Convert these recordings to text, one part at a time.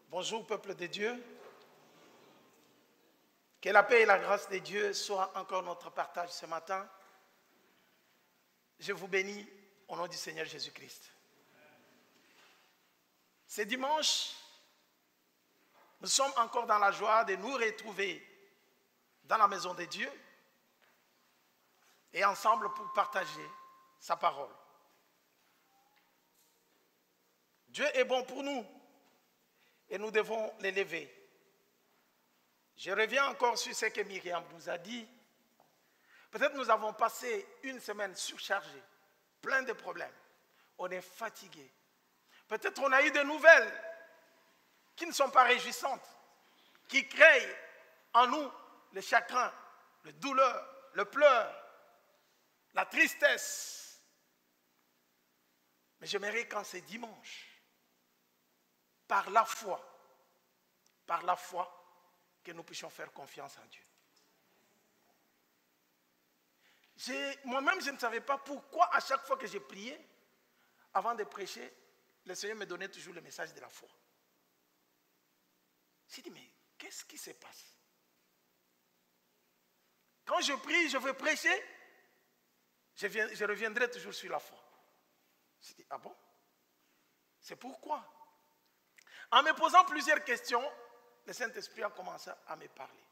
Bonjour peuple de Dieu, que la paix et la grâce de Dieu soient encore notre partage ce matin. Je vous bénis au nom du Seigneur Jésus-Christ. Ce dimanche, nous sommes encore dans la joie de nous retrouver dans la maison de Dieu et ensemble pour partager sa parole. Dieu est bon pour nous. Et nous devons l'élever. Je reviens encore sur ce que Myriam nous a dit. Peut-être nous avons passé une semaine surchargée, plein de problèmes. On est fatigué. Peut-être on a eu des nouvelles qui ne sont pas réjouissantes, qui créent en nous le chagrin, le douleur, le pleur, la tristesse. Mais j'aimerais qu'en ce dimanche, par la foi, que nous puissions faire confiance en Dieu. Moi-même, je ne savais pas pourquoi, à chaque fois que j'ai prié, avant de prêcher, le Seigneur me donnait toujours le message de la foi. J'ai dit, mais qu'est-ce qui se passe? Quand je prie, je veux prêcher, je reviendrai toujours sur la foi. J'ai dit, ah bon? C'est pourquoi? En me posant plusieurs questions, le Saint-Esprit a commencé à me parler.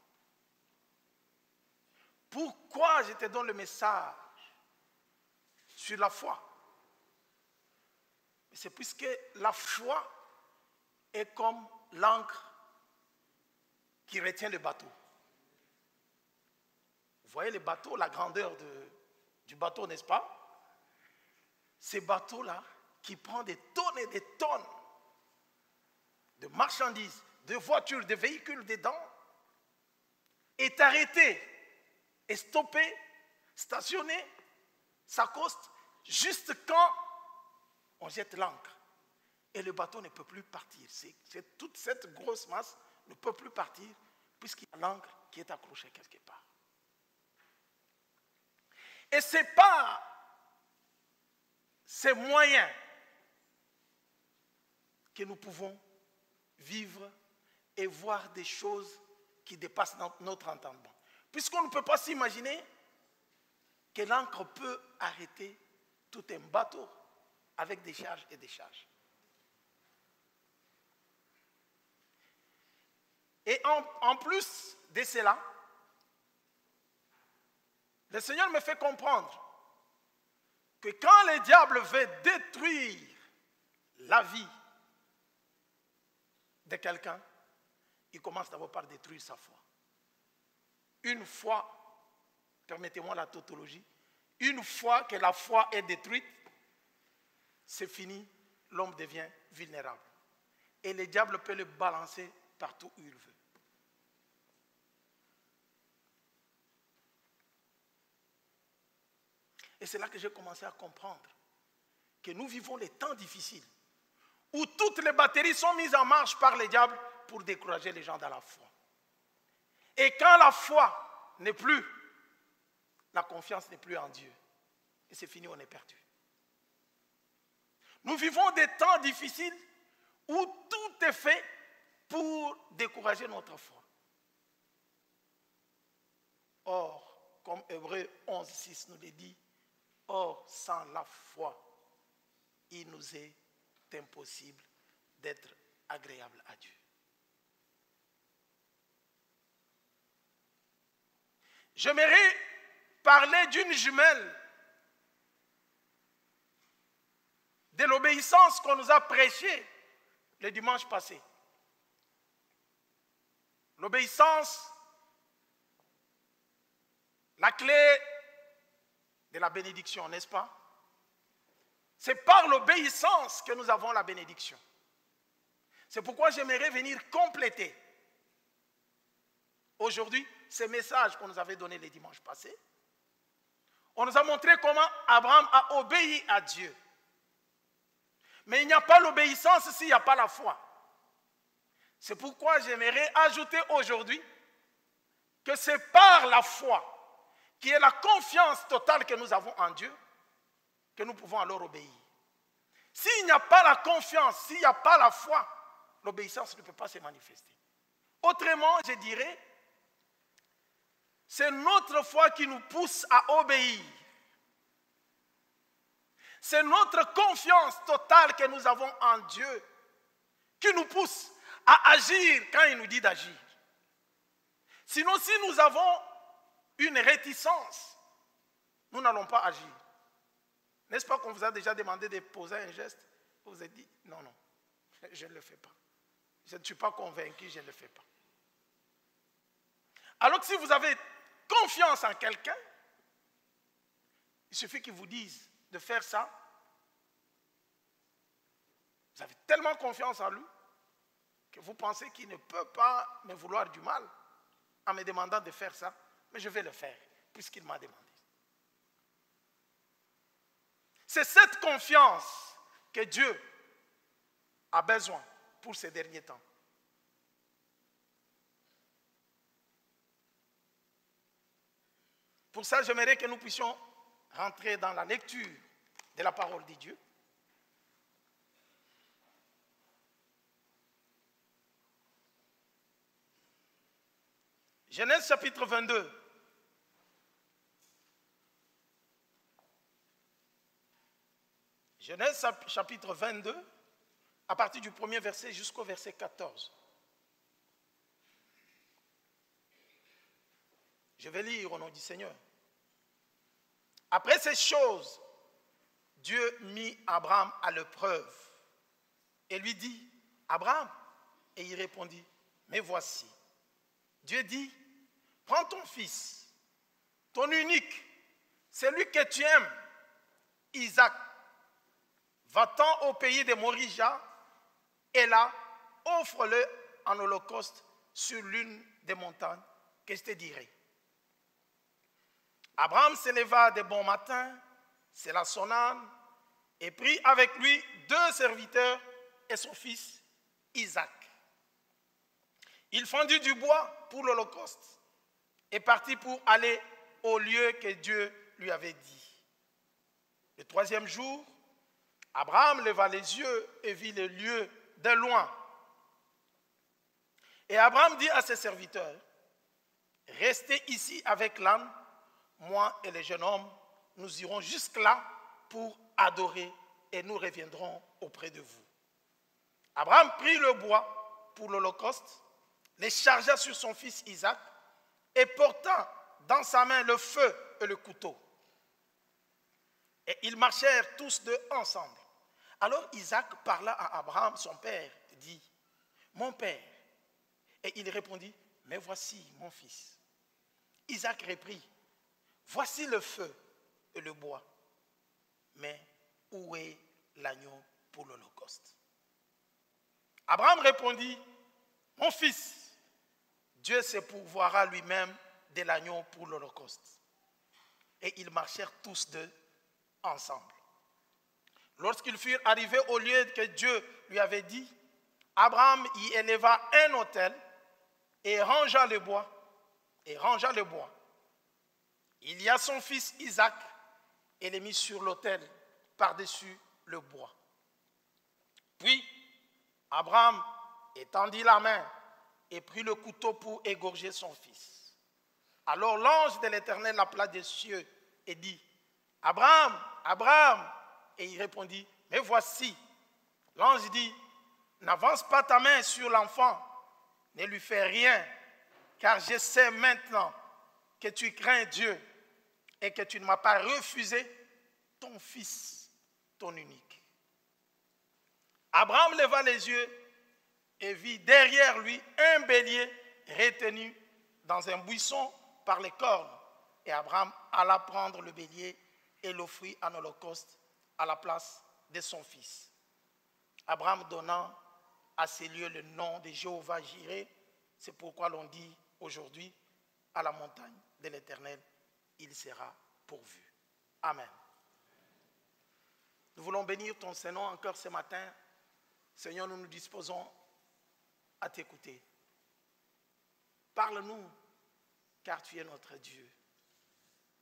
Pourquoi je te donne le message sur la foi? C'est puisque la foi est comme l'ancre qui retient le bateau. Vous voyez le bateau, la grandeur du bateau, n'est-ce pas? Ces bateaux-là qui prend des tonnes et des tonnes de marchandises, de voitures, de véhicules dedans, est arrêté, est stoppé, stationné, s'accoste, juste quand on jette l'ancre. Et le bateau ne peut plus partir. Toute cette grosse masse ne peut plus partir puisqu'il y a l'ancre qui est accrochée quelque part. Et ce n'est pas ces moyens que nous pouvons vivre et voir des choses qui dépassent notre entendement. Puisqu'on ne peut pas s'imaginer que l'ancre peut arrêter tout un bateau avec des charges et des charges. Et en plus de cela, le Seigneur me fait comprendre que quand le diable veut détruire la vie de quelqu'un, il commence d'abord par détruire sa foi. Une fois, permettez-moi la tautologie, une fois que la foi est détruite, c'est fini, l'homme devient vulnérable. Et le diable peut le balancer partout où il veut. Et c'est là que j'ai commencé à comprendre que nous vivons les temps difficiles où toutes les batteries sont mises en marche par le diable pour décourager les gens dans la foi. Et quand la foi n'est plus, la confiance n'est plus en Dieu. Et c'est fini, on est perdu. Nous vivons des temps difficiles où tout est fait pour décourager notre foi. Or, comme Hébreux 11:6 nous le dit, or, sans la foi, il nous est impossible d'être agréable à Dieu. J'aimerais parler d'une jumelle de l'obéissance qu'on nous a prêchée le dimanche passé. L'obéissance, la clé de la bénédiction, n'est-ce pas? C'est par l'obéissance que nous avons la bénédiction. C'est pourquoi j'aimerais venir compléter aujourd'hui, ces messages qu'on nous avait donnés les dimanches passés, on nous a montré comment Abraham a obéi à Dieu. Mais il n'y a pas l'obéissance s'il n'y a pas la foi. C'est pourquoi j'aimerais ajouter aujourd'hui que c'est par la foi, qui est la confiance totale que nous avons en Dieu, que nous pouvons alors obéir. S'il n'y a pas la confiance, s'il n'y a pas la foi, l'obéissance ne peut pas se manifester. Autrement, je dirais, c'est notre foi qui nous pousse à obéir. C'est notre confiance totale que nous avons en Dieu qui nous pousse à agir quand il nous dit d'agir. Sinon, si nous avons une réticence, nous n'allons pas agir. N'est-ce pas qu'on vous a déjà demandé de poser un geste? Vous vous êtes dit, non, non, je ne le fais pas. Je ne suis pas convaincu, je ne le fais pas. Alors que si vous avez confiance en quelqu'un, il suffit qu'il vous dise de faire ça. Vous avez tellement confiance en lui que vous pensez qu'il ne peut pas me vouloir du mal en me demandant de faire ça, mais je vais le faire puisqu'il m'a demandé. C'est cette confiance que Dieu a besoin pour ces derniers temps. Pour ça, j'aimerais que nous puissions rentrer dans la lecture de la parole de Dieu. Genèse chapitre 22. Genèse chapitre 22, à partir du premier verset jusqu'au verset 14. Je vais lire au nom du Seigneur. Après ces choses, Dieu mit Abraham à l'épreuve et lui dit, Abraham, et il répondit, mais voici. Dieu dit, prends ton fils, ton unique, celui que tu aimes, Isaac, va-t'en au pays de Morija et là, offre-le en holocauste sur l'une des montagnes que je te dirai. Abraham se leva de bon matin, sella son âne et prit avec lui 2 serviteurs et son fils Isaac. Il fendit du bois pour l'holocauste et partit pour aller au lieu que Dieu lui avait dit. Le 3e jour, Abraham leva les yeux et vit le lieu de loin. Et Abraham dit à ses serviteurs, restez ici avec l'âne, moi et le jeune homme, nous irons jusque-là pour adorer et nous reviendrons auprès de vous. Abraham prit le bois pour l'holocauste, les chargea sur son fils Isaac et porta dans sa main le feu et le couteau. Et ils marchèrent tous deux ensemble. Alors Isaac parla à Abraham, son père, et dit, mon père. Et il répondit, mais voici mon fils. Isaac reprit, voici le feu et le bois, mais où est l'agneau pour l'holocauste? Abraham répondit, mon fils, Dieu se pourvoira lui-même de l'agneau pour l'holocauste. Et ils marchèrent tous deux ensemble. Lorsqu'ils furent arrivés au lieu que Dieu lui avait dit, Abraham y éleva un autel et rangea le bois. Il y a son fils Isaac et le mit sur l'autel par-dessus le bois. Puis Abraham étendit la main et prit le couteau pour égorger son fils. Alors l'ange de l'Éternel l'appela des cieux et dit, Abraham, Abraham. Et il répondit, mais voici. L'ange dit, n'avance pas ta main sur l'enfant, ne lui fais rien, car je sais maintenant que tu crains Dieu et que tu ne m'as pas refusé ton fils, ton unique. Abraham leva les yeux et vit derrière lui un bélier retenu dans un buisson par les cornes. Et Abraham alla prendre le bélier et l'offrit en holocauste à la place de son fils. Abraham donna à ces lieux le nom de Jéhovah Jireh, c'est pourquoi l'on dit aujourd'hui à la montagne de l'Éternel, il sera pourvu. Amen. Nous voulons bénir ton Saint-Nom encore ce matin. Seigneur, nous nous disposons à t'écouter. Parle-nous, car tu es notre Dieu.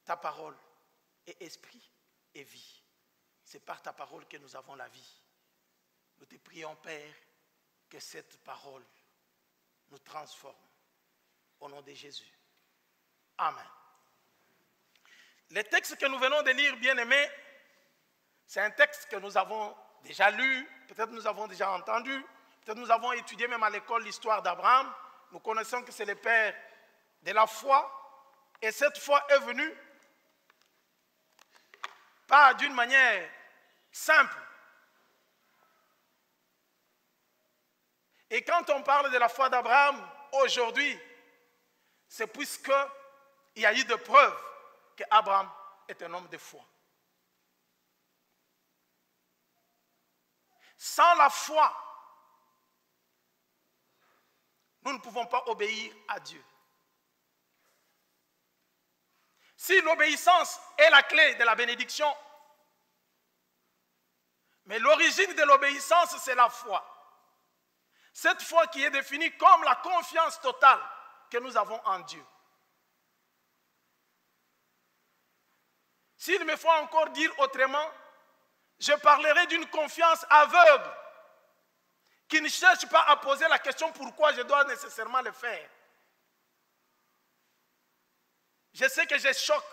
Ta parole est esprit et vie. C'est par ta parole que nous avons la vie. Nous te prions, Père, que cette parole nous transforme. Au nom de Jésus. Amen. Le texte que nous venons de lire, bien-aimés, c'est un texte que nous avons déjà lu, peut-être nous avons déjà entendu, peut-être nous avons étudié même à l'école l'histoire d'Abraham. Nous connaissons que c'est le père de la foi. Et cette foi est venue pas d'une manière simple. Et quand on parle de la foi d'Abraham aujourd'hui, c'est puisqu'il y a eu de preuves qu'Abraham est un homme de foi. Sans la foi, nous ne pouvons pas obéir à Dieu. Si l'obéissance est la clé de la bénédiction, mais l'origine de l'obéissance, c'est la foi. Cette foi qui est définie comme la confiance totale que nous avons en Dieu. S'il me faut encore dire autrement, je parlerai d'une confiance aveugle qui ne cherche pas à poser la question pourquoi je dois nécessairement le faire. Je sais que je choque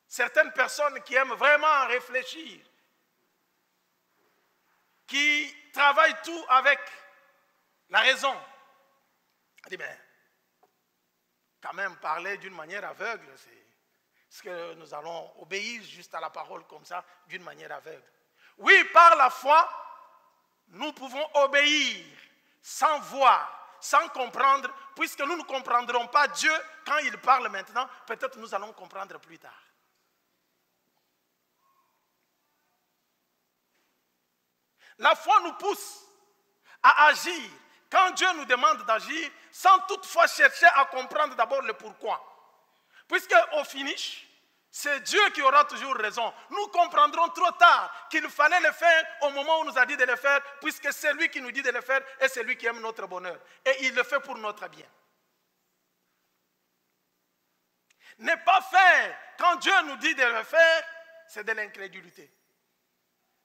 certaines personnes qui aiment vraiment réfléchir, qui travaillent tout avec la raison. On dit, ben, quand même parler d'une manière aveugle, est-ce que nous allons obéir juste à la parole comme ça, d'une manière aveugle? Oui, par la foi, nous pouvons obéir sans voir, sans comprendre, puisque nous ne comprendrons pas Dieu quand il parle maintenant, peut-être nous allons comprendre plus tard. La foi nous pousse à agir quand Dieu nous demande d'agir, sans toutefois chercher à comprendre d'abord le pourquoi. Puisque au finish, c'est Dieu qui aura toujours raison. Nous comprendrons trop tard qu'il fallait le faire au moment où on nous a dit de le faire, puisque c'est lui qui nous dit de le faire et c'est lui qui aime notre bonheur. Et il le fait pour notre bien. Ne pas faire quand Dieu nous dit de le faire, c'est de l'incrédulité.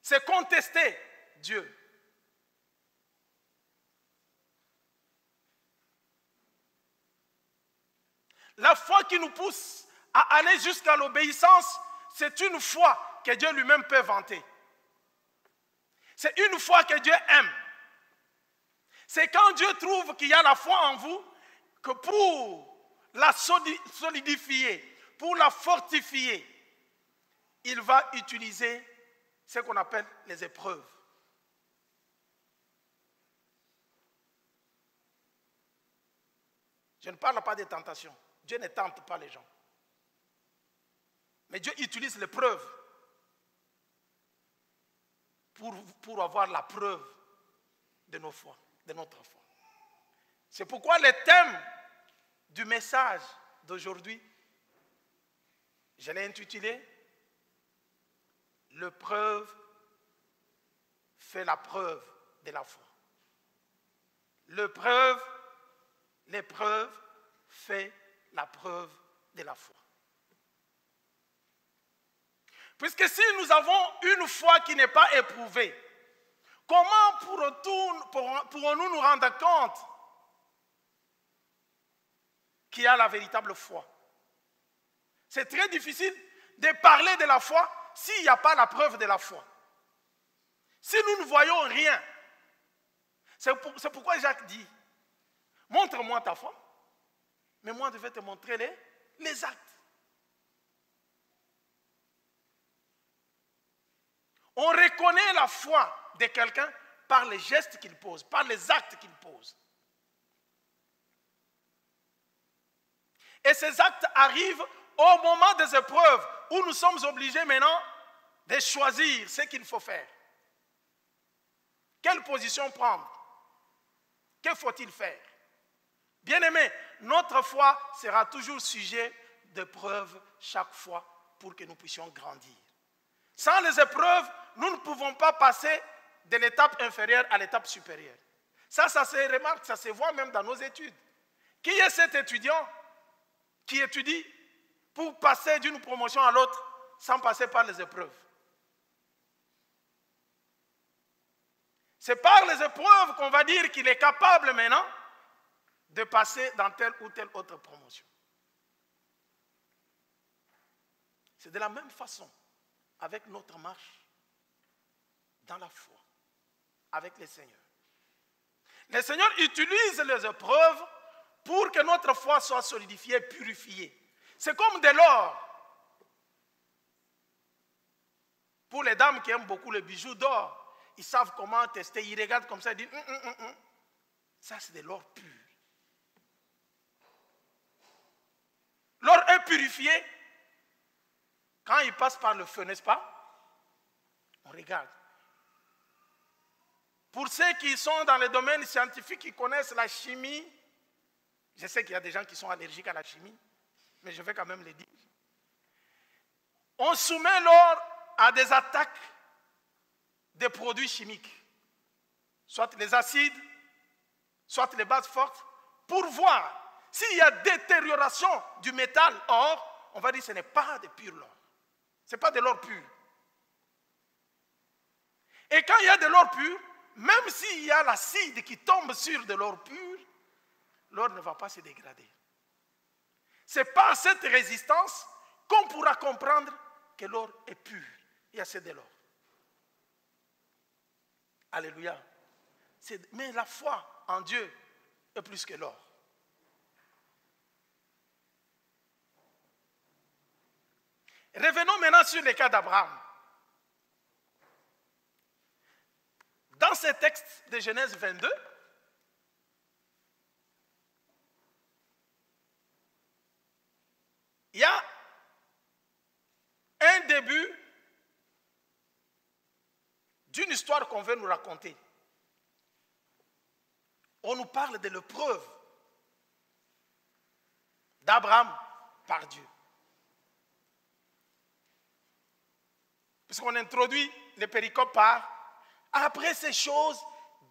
C'est contester Dieu. La foi qui nous pousse à aller jusqu'à l'obéissance, c'est une foi que Dieu lui-même peut vanter. C'est une foi que Dieu aime. C'est quand Dieu trouve qu'il y a la foi en vous, que pour la solidifier, pour la fortifier, il va utiliser ce qu'on appelle les épreuves. Je ne parle pas des tentations. Dieu ne tente pas les gens. Mais Dieu utilise les preuves pour avoir la preuve de nos foi, de notre foi. C'est pourquoi le thème du message d'aujourd'hui, je l'ai intitulé « L'épreuve fait la preuve de la foi ». L'épreuve fait la preuve de la foi. Puisque si nous avons une foi qui n'est pas éprouvée, comment pourrons-nous nous rendre compte qu'il y a la véritable foi? C'est très difficile de parler de la foi s'il n'y a pas la preuve de la foi. Si nous ne voyons rien, c'est pourquoi Jacques dit, montre-moi ta foi, mais moi je vais te montrer les actes. On reconnaît la foi de quelqu'un par les gestes qu'il pose, par les actes qu'il pose. Et ces actes arrivent au moment des épreuves où nous sommes obligés maintenant de choisir ce qu'il faut faire. Quelle position prendre? Que faut-il faire? Bien-aimés, notre foi sera toujours sujet d'épreuves chaque fois pour que nous puissions grandir. Sans les épreuves, nous ne pouvons pas passer de l'étape inférieure à l'étape supérieure. Ça se remarque, ça se voit même dans nos études. Qui est cet étudiant qui étudie pour passer d'une promotion à l'autre sans passer par les épreuves? C'est par les épreuves qu'on va dire qu'il est capable maintenant de passer dans telle ou telle autre promotion. C'est de la même façon avec notre marche dans la foi, avec le Seigneur. Le Seigneur utilise les épreuves pour que notre foi soit solidifiée, purifiée. C'est comme de l'or. Pour les dames qui aiment beaucoup les bijoux d'or, ils savent comment tester, ils regardent comme ça, ils disent ça c'est de l'or pur. L'or est purifié quand il passe par le feu, n'est-ce pas? On regarde. Pour ceux qui sont dans les domaines scientifiques, qui connaissent la chimie, je sais qu'il y a des gens qui sont allergiques à la chimie, mais je vais quand même le dire. On soumet l'or à des attaques des produits chimiques, soit les acides, soit les bases fortes, pour voir s'il y a détérioration du métal or, on va dire que ce n'est pas de pur l'or. Ce n'est pas de l'or pur. Et quand il y a de l'or pur, même s'il y a l'acide qui tombe sur de l'or pur, l'or ne va pas se dégrader. C'est par cette résistance qu'on pourra comprendre que l'or est pur. Il y a assez de l'or. Alléluia. Mais la foi en Dieu est plus que l'or. Revenons maintenant sur le cas d'Abraham. Dans ce texte de Genèse 22, il y a un début d'une histoire qu'on veut nous raconter. On nous parle de l'épreuve d'Abraham par Dieu. Puisqu'on introduit les péricopes par après ces choses,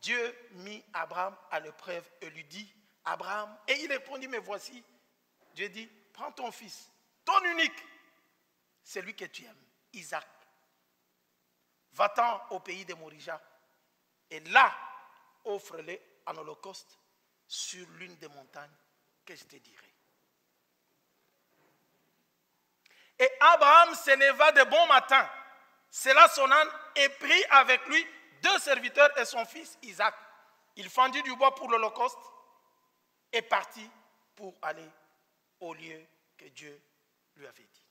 Dieu mit Abraham à l'épreuve et lui dit, Abraham, et il répondit, mais voici, Dieu dit, prends ton fils, ton unique, celui que tu aimes, Isaac. Va-t'en au pays de Morija, et là, offre-le en holocauste sur l'une des montagnes que je te dirai. Et Abraham se leva de bon matin, sella son âne et prit avec lui 2 serviteurs et son fils Isaac. Il fendit du bois pour l'holocauste et partit pour aller au lieu que Dieu lui avait dit.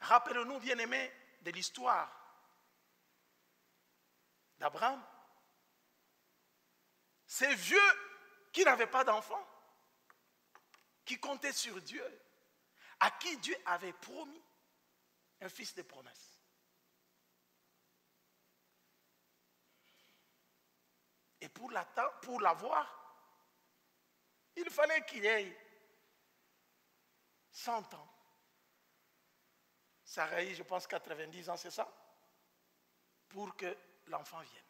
Rappelons-nous, bien-aimés, de l'histoire d'Abraham. Ces vieux qui n'avaient pas d'enfants, qui comptaient sur Dieu, à qui Dieu avait promis un fils de promesse. Et pour l'avoir, il fallait qu'il ait 100 ans. Sarah, je pense 90 ans, c'est ça? Pour que l'enfant vienne.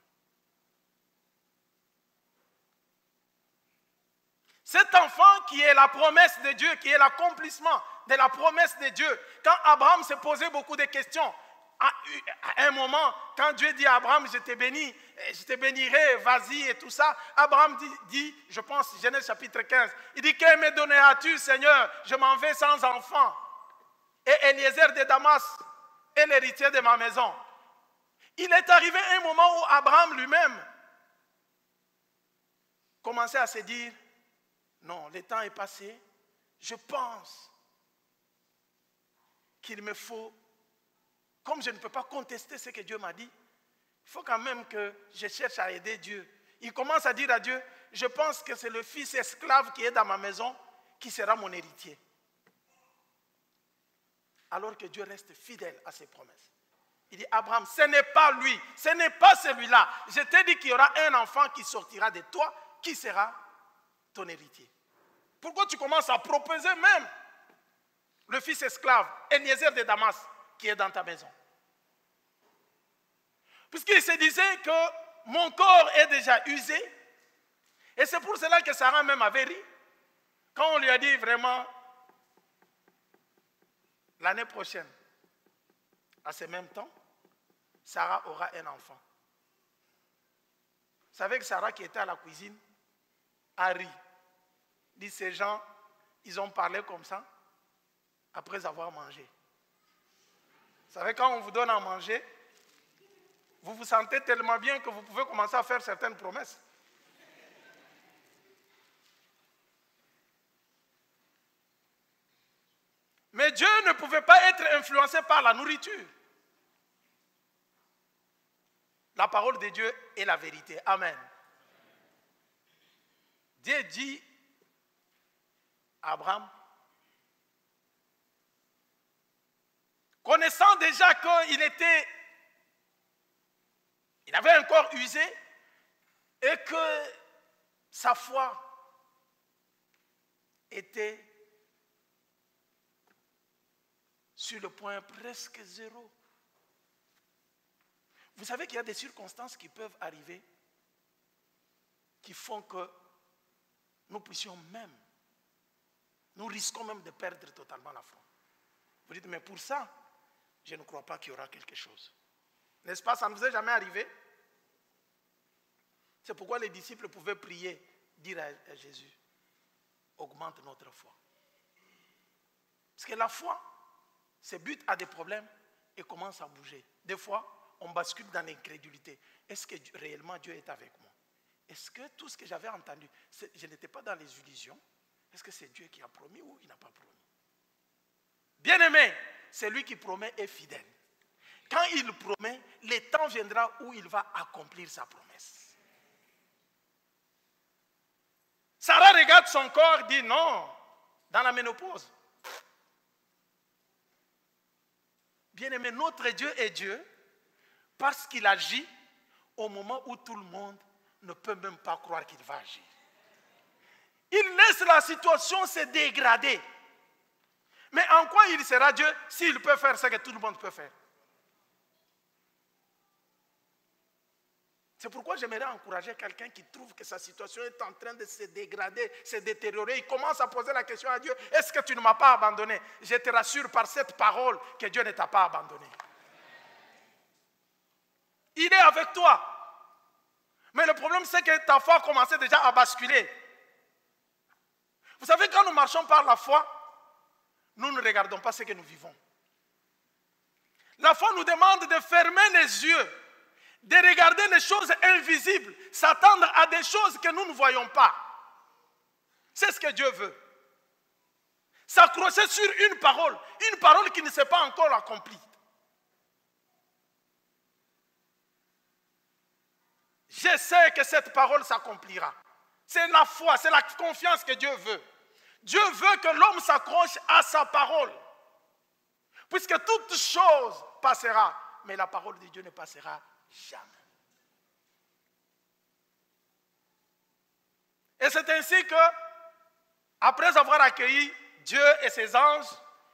Cet enfant qui est la promesse de Dieu, qui est l'accomplissement de la promesse de Dieu. Quand Abraham se posait beaucoup de questions, à un moment, quand Dieu dit à Abraham, je te bénis, je te bénirai, vas-y et tout ça, Abraham dit, je pense, Genèse chapitre 15, il dit, que me donneras-tu, Seigneur? Je m'en vais sans enfant. Et Eliezer de Damas est l'héritier de ma maison. Il est arrivé un moment où Abraham lui-même commençait à se dire, non, le temps est passé, je pense qu'il me faut, comme je ne peux pas contester ce que Dieu m'a dit, il faut quand même que je cherche à aider Dieu. Il commence à dire à Dieu, je pense que c'est le fils esclave qui est dans ma maison qui sera mon héritier. Alors que Dieu reste fidèle à ses promesses. Il dit, Abraham, ce n'est pas lui, ce n'est pas celui-là. Je t'ai dit qu'il y aura un enfant qui sortira de toi, qui sera ton héritier. Pourquoi tu commences à proposer même le fils esclave, Eliezer de Damas, qui est dans ta maison? Puisqu'il se disait que mon corps est déjà usé, et c'est pour cela que Sarah même avait ri, quand on lui a dit vraiment, l'année prochaine, à ce même temps, Sarah aura un enfant. Vous savez que Sarah qui était à la cuisine a ri. Dit, ces gens, ils ont parlé comme ça après avoir mangé. Vous savez, quand on vous donne à manger, vous vous sentez tellement bien que vous pouvez commencer à faire certaines promesses. Mais Dieu ne pouvait pas être influencé par la nourriture. La parole de Dieu est la vérité. Amen. Dieu dit à Abraham, connaissant déjà qu'il avait un corps usé et que sa foi était sur le point presque zéro. Vous savez qu'il y a des circonstances qui peuvent arriver qui font que nous puissions même, nous risquons même de perdre totalement la foi. Vous dites, mais pour ça, je ne crois pas qu'il y aura quelque chose. N'est-ce pas? Ça ne vous est jamais arrivé? C'est pourquoi les disciples pouvaient prier, dire à Jésus, augmente notre foi. Parce que la foi, c'est but à des problèmes et commence à bouger. Des fois, on bascule dans l'incrédulité. Est-ce que réellement Dieu est avec moi? Est-ce que tout ce que j'avais entendu, je n'étais pas dans les illusions? Est-ce que c'est Dieu qui a promis ou il n'a pas promis? Bien-aimé, c'est lui qui promet est fidèle. Quand il promet, le temps viendra où il va accomplir sa promesse. Sarah regarde son corps, dit non, dans la ménopause. Bien-aimé, notre Dieu est Dieu parce qu'il agit au moment où tout le monde ne peut même pas croire qu'il va agir. Il laisse la situation se dégrader. Mais en quoi il sera Dieu s'il peut faire ce que tout le monde peut faire? C'est pourquoi j'aimerais encourager quelqu'un qui trouve que sa situation est en train de se dégrader, se détériorer. Il commence à poser la question à Dieu, est-ce que tu ne m'as pas abandonné? Je te rassure par cette parole que Dieu ne t'a pas abandonné. Il est avec toi. Mais le problème, c'est que ta foi a commencé déjà à basculer. Vous savez, quand nous marchons par la foi, nous ne regardons pas ce que nous vivons. La foi nous demande de fermer les yeux, de regarder les choses invisibles, s'attendre à des choses que nous ne voyons pas. C'est ce que Dieu veut. S'accrocher sur une parole qui ne s'est pas encore accomplie. Je sais que cette parole s'accomplira. C'est la foi, c'est la confiance que Dieu veut. Dieu veut que l'homme s'accroche à sa parole. Puisque toute chose passera, mais la parole de Dieu ne passera jamais. Et c'est ainsi que, après avoir accueilli Dieu et ses anges,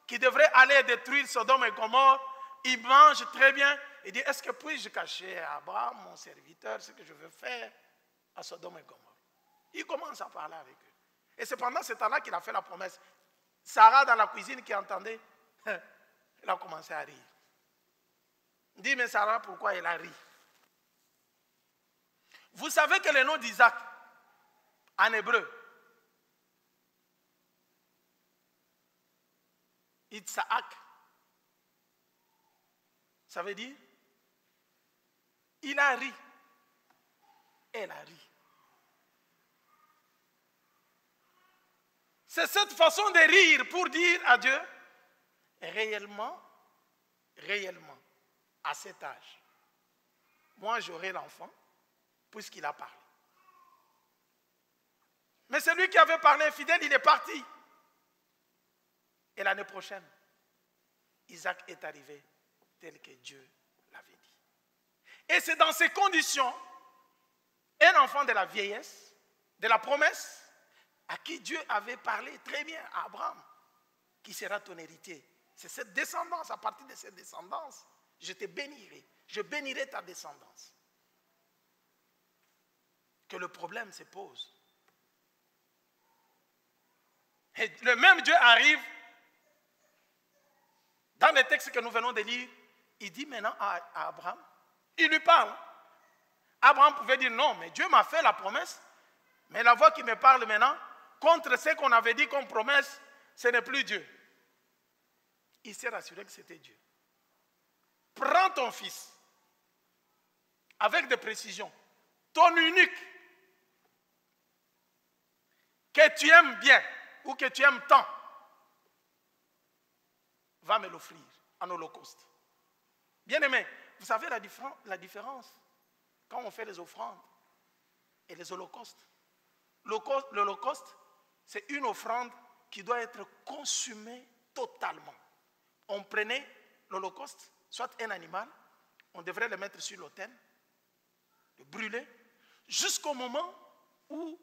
qui devraient aller détruire Sodome et Gomorrhe, ils mangent très bien. Il dit, est-ce que puis-je cacher à Abraham, mon serviteur, ce que je veux faire à Sodome et Gomorrhe? Il commence à parler avec eux. Et c'est pendant ce temps-là qu'il a fait la promesse. Sarah, dans la cuisine, qui entendait, elle a commencé à rire. Il dit, mais Sarah, pourquoi elle a ri? Vous savez que le nom d'Isaac, en hébreu, Isaac, ça veut dire, il a ri, elle a ri. C'est cette façon de rire pour dire à Dieu, réellement, à cet âge, moi j'aurai l'enfant, puisqu'il a parlé. Mais celui qui avait parlé infidèle, il est parti. Et l'année prochaine, Isaac est arrivé tel que Dieu Et c'est dans ces conditions, un enfant de la vieillesse, de la promesse, à qui Dieu avait parlé très bien, à Abraham, qui sera ton héritier. C'est cette descendance, à partir de cette descendance, je te bénirai. Je bénirai ta descendance. Que le problème se pose. Et le même Dieu arrive, dans les textes que nous venons de lire, il dit maintenant à Abraham, il lui parle. Abraham pouvait dire non, mais Dieu m'a fait la promesse, mais la voix qui me parle maintenant, contre ce qu'on avait dit comme promesse, ce n'est plus Dieu. Il s'est rassuré que c'était Dieu. Prends ton fils, avec des précisions, ton unique, que tu aimes bien, ou que tu aimes tant, va me l'offrir en holocauste. Bien-aimé, vous savez la différence quand on fait les offrandes et les holocaustes. L'holocauste, c'est une offrande qui doit être consumée totalement. On prenait l'holocauste, soit un animal, on devrait le mettre sur l'autel, le brûler, jusqu'au moment où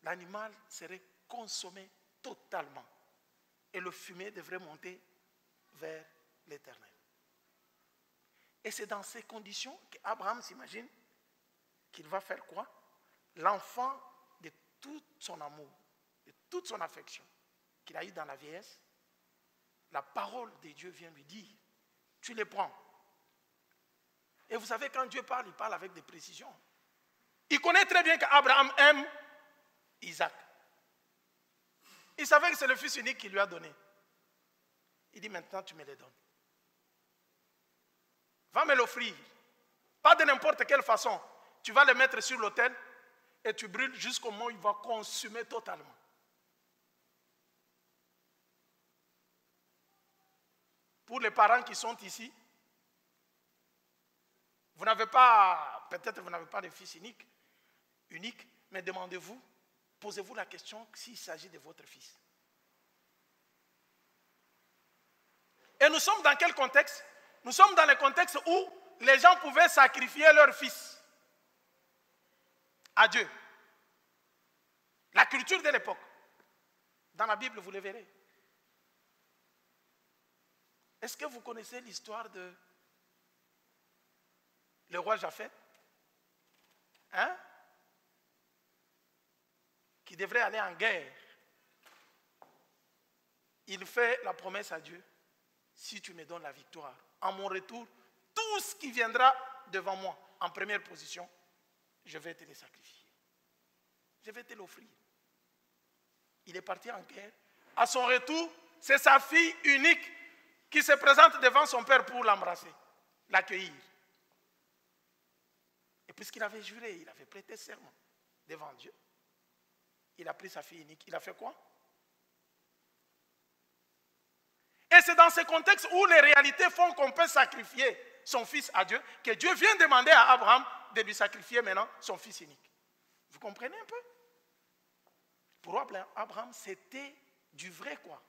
l'animal serait consommé totalement. Et le fumier devrait monter vers l'Éternel. Et c'est dans ces conditions qu'Abraham s'imagine qu'il va faire quoi? L'enfant de tout son amour, de toute son affection qu'il a eu dans la vieillesse, la parole de Dieu vient lui dire, tu les prends. Et vous savez, quand Dieu parle, il parle avec des précisions. Il connaît très bien qu'Abraham aime Isaac. Il savait que c'est le fils unique qu'il lui a donné. Il dit maintenant tu me les donnes. Va me l'offrir. Pas de n'importe quelle façon. Tu vas le mettre sur l'autel et tu brûles jusqu'au moment où il va consumer totalement. Pour les parents qui sont ici, vous n'avez pas, peut-être vous n'avez pas de fils unique, mais demandez-vous, posez-vous la question s'il s'agit de votre fils. Et nous sommes dans quel contexte? Nous sommes dans le contexte où les gens pouvaient sacrifier leur fils à Dieu. La culture de l'époque. Dans la Bible, vous le verrez. Est-ce que vous connaissez l'histoire de le roi Japhet? Hein? Qui devrait aller en guerre. Il fait la promesse à Dieu. Si tu me donnes la victoire, en mon retour, tout ce qui viendra devant moi, en première position, je vais te les sacrifier. Je vais te l'offrir. Il est parti en guerre. À son retour, c'est sa fille unique qui se présente devant son père pour l'embrasser, l'accueillir. Et puisqu'il avait juré, il avait prêté serment devant Dieu, il a pris sa fille unique. Il a fait quoi? Et c'est dans ce contexte où les réalités font qu'on peut sacrifier son fils à Dieu, que Dieu vient demander à Abraham de lui sacrifier maintenant son fils unique. Vous comprenez un peu? Pour Abraham, c'était du vrai quoi.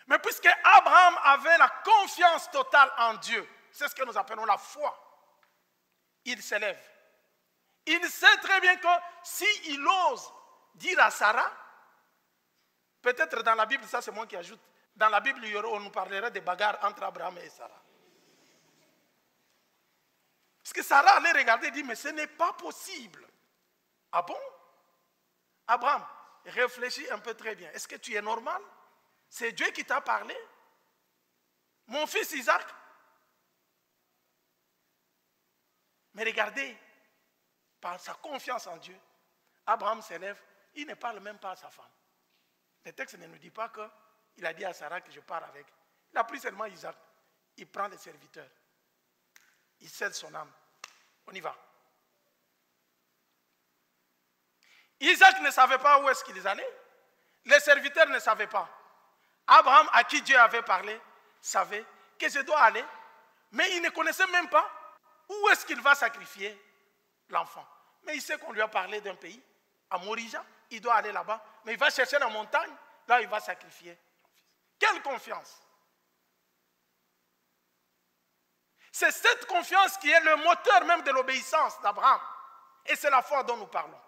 Mais puisque Abraham avait la confiance totale en Dieu, c'est ce que nous appelons la foi, il s'élève. Il sait très bien que s'il ose dire à Sarah, peut-être dans la Bible, ça c'est moi qui ajoute, dans la Bible, on nous parlerait des bagarres entre Abraham et Sarah. Parce que Sarah allait regarder et dit, mais ce n'est pas possible. Ah bon? Abraham, réfléchis un peu très bien. Est-ce que tu es normal? C'est Dieu qui t'a parlé? Mon fils Isaac? Mais regardez, par sa confiance en Dieu, Abraham s'élève, il ne parle même pas à sa femme. Le texte ne nous dit pas qu'il a dit à Sarah que je pars avec. Il a pris seulement Isaac. Il prend les serviteurs. Il cède son âme. On y va. Isaac ne savait pas où est-ce qu'ils allaient. Les serviteurs ne savaient pas. Abraham, à qui Dieu avait parlé, savait que je dois aller. Mais il ne connaissait même pas où est-ce qu'il va sacrifier l'enfant. Mais il sait qu'on lui a parlé d'un pays, à Morija. Il doit aller là-bas. Mais il va chercher la montagne. Là, il va sacrifier. Quelle confiance! C'est cette confiance qui est le moteur même de l'obéissance d'Abraham. Et c'est la foi dont nous parlons.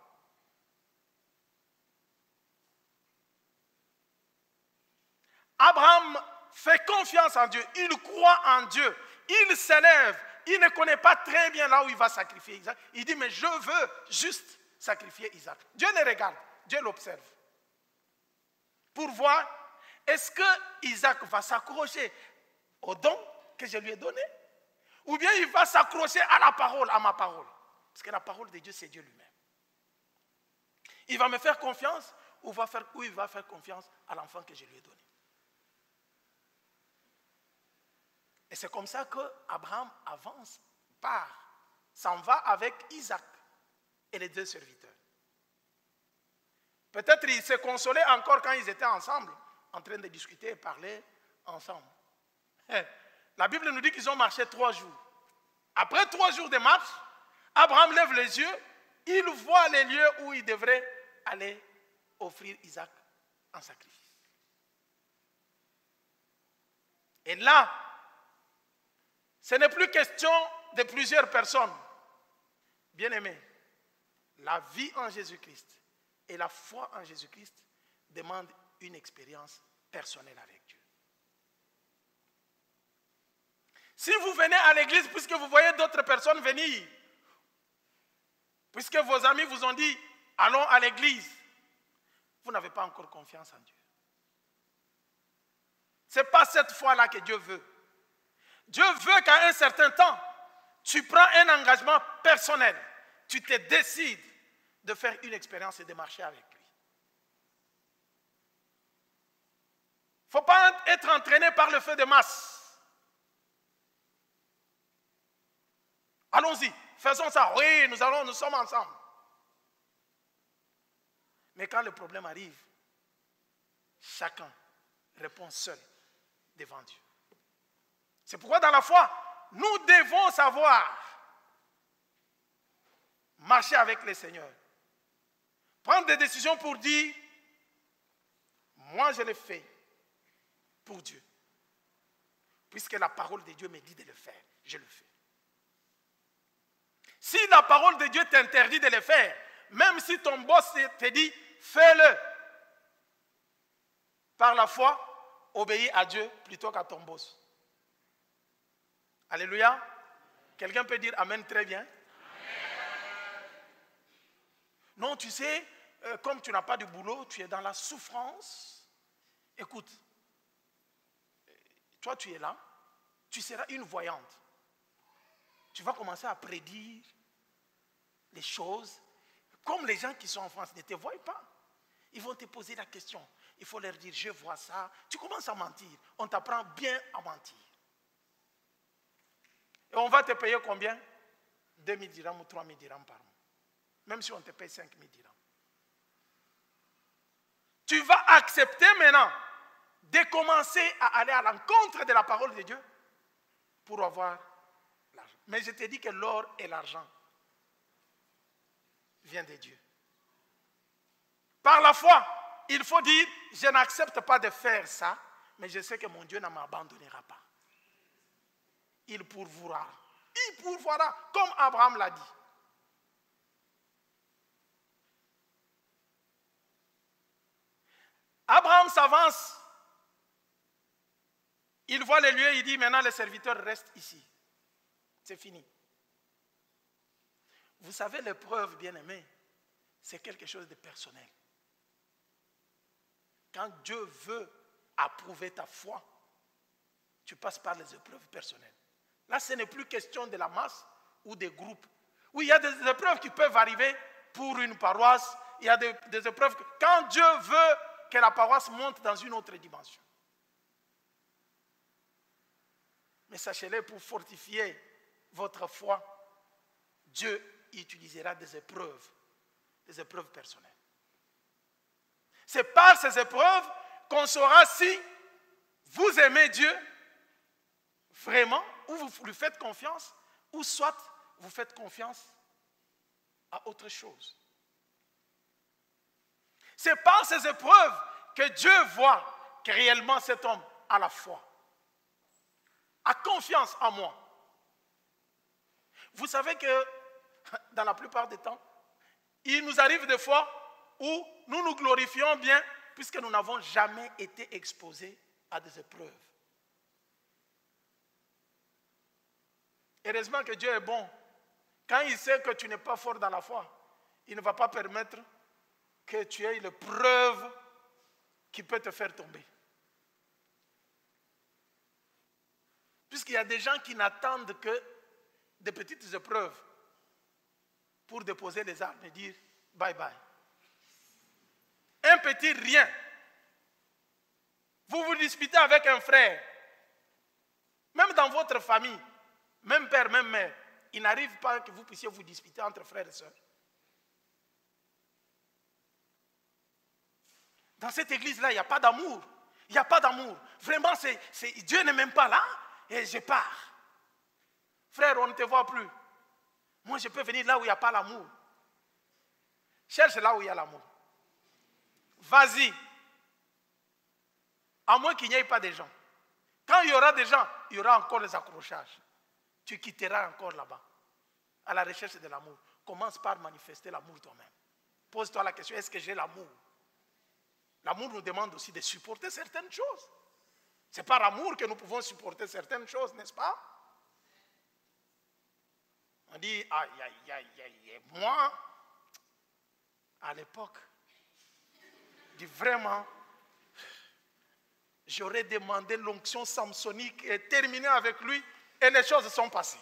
Abraham fait confiance en Dieu, il croit en Dieu, il s'élève, il ne connaît pas très bien là où il va sacrifier Isaac. Il dit, mais je veux juste sacrifier Isaac. Dieu le regarde, Dieu l'observe. Pour voir, est-ce que Isaac va s'accrocher au don que je lui ai donné? Ou bien il va s'accrocher à la parole, à ma parole? Parce que la parole de Dieu, c'est Dieu lui-même. Il va me faire confiance ou il va faire confiance à l'enfant que je lui ai donné? Et c'est comme ça qu'Abraham avance, s'en va avec Isaac et les deux serviteurs. Peut-être il s'est consolé encore quand ils étaient ensemble, en train de discuter et parler ensemble. La Bible nous dit qu'ils ont marché 3 jours. Après 3 jours de marche, Abraham lève les yeux, il voit les lieux où il devrait aller offrir Isaac en sacrifice. Et là, ce n'est plus question de plusieurs personnes. Bien-aimés, la vie en Jésus-Christ et la foi en Jésus-Christ demandent une expérience personnelle avec Dieu. Si vous venez à l'église puisque vous voyez d'autres personnes venir, puisque vos amis vous ont dit « allons à l'église », vous n'avez pas encore confiance en Dieu. Ce n'est pas cette foi-là que Dieu veut. Dieu veut qu'à un certain temps, tu prends un engagement personnel. Tu te décides de faire une expérience et de marcher avec lui. Il ne faut pas être entraîné par le feu de masse. Allons-y, faisons ça. Oui, nous sommes ensemble. Mais quand le problème arrive, chacun répond seul devant Dieu. C'est pourquoi dans la foi, nous devons savoir marcher avec le Seigneur. Prendre des décisions pour dire, moi je le fais pour Dieu. Puisque la parole de Dieu me dit de le faire, je le fais. Si la parole de Dieu t'interdit de le faire, même si ton boss te dit, fais-le. Par la foi, obéis à Dieu plutôt qu'à ton boss. Alléluia. Quelqu'un peut dire Amen très bien. Amen. Non, tu sais, comme tu n'as pas de boulot, tu es dans la souffrance. Écoute, toi tu es là, tu seras une voyante. Tu vas commencer à prédire les choses. Comme les gens qui sont en France ne te voient pas, ils vont te poser la question. Il faut leur dire, je vois ça. Tu commences à mentir. On t'apprend bien à mentir. Et on va te payer combien? 2 000 dirhams ou 3 000 dirhams par mois. Même si on te paye 5 000 dirhams. Tu vas accepter maintenant de commencer à aller à l'encontre de la parole de Dieu pour avoir l'argent. Mais je te dis que l'or et l'argent viennent de Dieu. Par la foi, il faut dire, je n'accepte pas de faire ça, mais je sais que mon Dieu ne m'abandonnera pas. Il pourvoira. Il pourvoira, comme Abraham l'a dit. Abraham s'avance. Il voit les lieux, il dit, maintenant les serviteurs restent ici. C'est fini. Vous savez, l'épreuve, bien-aimé, c'est quelque chose de personnel. Quand Dieu veut approuver ta foi, tu passes par les épreuves personnelles. Là, ce n'est plus question de la masse ou des groupes. Oui, il y a des épreuves qui peuvent arriver pour une paroisse. Il y a des épreuves quand Dieu veut que la paroisse monte dans une autre dimension. Mais sachez-le, pour fortifier votre foi, Dieu utilisera des épreuves personnelles. C'est par ces épreuves qu'on saura si vous aimez Dieu vraiment, ou vous lui faites confiance, ou soit vous faites confiance à autre chose. C'est par ces épreuves que Dieu voit que réellement cet homme a la foi, a confiance en moi. Vous savez que dans la plupart des temps, il nous arrive des fois où nous nous glorifions bien puisque nous n'avons jamais été exposés à des épreuves. Heureusement que Dieu est bon. Quand il sait que tu n'es pas fort dans la foi, il ne va pas permettre que tu aies une preuve qui peut te faire tomber. Puisqu'il y a des gens qui n'attendent que des petites épreuves pour déposer les armes et dire bye bye. Un petit rien. Vous vous disputez avec un frère. Même dans votre famille, même père, même mère, il n'arrive pas que vous puissiez vous disputer entre frères et sœurs. Dans cette église-là, il n'y a pas d'amour. Il n'y a pas d'amour. Vraiment, Dieu n'est même pas là et je pars. Frère, on ne te voit plus. Moi, je peux venir là où il n'y a pas l'amour. Cherche là où il y a l'amour. Vas-y. À moins qu'il n'y ait pas de gens. Quand il y aura des gens, il y aura encore des accrochages. Tu quitteras encore là-bas, à la recherche de l'amour. Commence par manifester l'amour toi-même. Pose-toi la question, est-ce que j'ai l'amour? L'amour nous demande aussi de supporter certaines choses. C'est par amour que nous pouvons supporter certaines choses, n'est-ce pas? On dit, aïe, aïe, aïe, aïe, moi, à l'époque, je dis vraiment, j'aurais demandé l'onction samsonique et terminé avec lui, et les choses sont passées.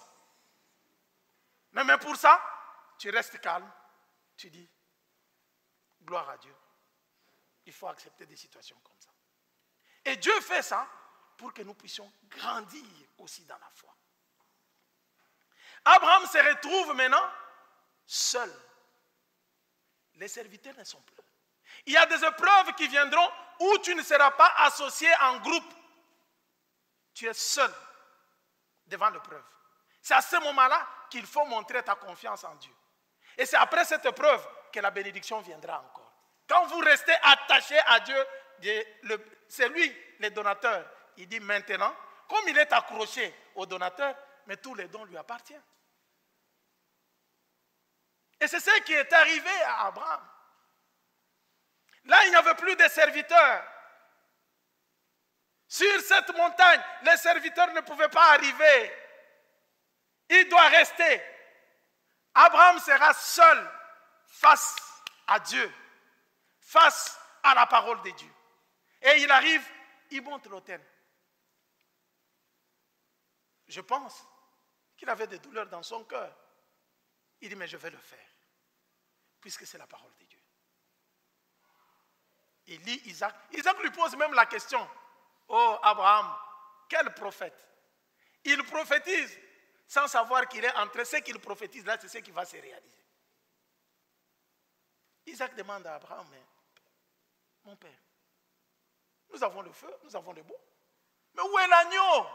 Mais pour ça, tu restes calme, tu dis, gloire à Dieu. Il faut accepter des situations comme ça. Et Dieu fait ça pour que nous puissions grandir aussi dans la foi. Abraham se retrouve maintenant seul. Les serviteurs ne sont plus. Il y a des épreuves qui viendront où tu ne seras pas associé en groupe. Tu es seul devant l'épreuve. C'est à ce moment-là qu'il faut montrer ta confiance en Dieu. Et c'est après cette épreuve que la bénédiction viendra encore. Quand vous restez attaché à Dieu, c'est lui le donateur. Il dit maintenant, comme il est accroché au donateur, mais tous les dons lui appartiennent. Et c'est ce qui est arrivé à Abraham. Là, il n'y avait plus de serviteurs. Sur cette montagne, les serviteurs ne pouvaient pas arriver. Il doit rester. Abraham sera seul face à Dieu, face à la parole de Dieu. Et il arrive, il monte l'autel. Je pense qu'il avait des douleurs dans son cœur. Il dit, mais je vais le faire, puisque c'est la parole de Dieu. Il lit Isaac. Isaac lui pose même la question. Oh Abraham, quel prophète? Il prophétise sans savoir qu'il est entré. Ce qu'il prophétise là, c'est ce qui va se réaliser. Isaac demande à Abraham, mais mon père, nous avons le feu, nous avons le bois. Mais où est l'agneau?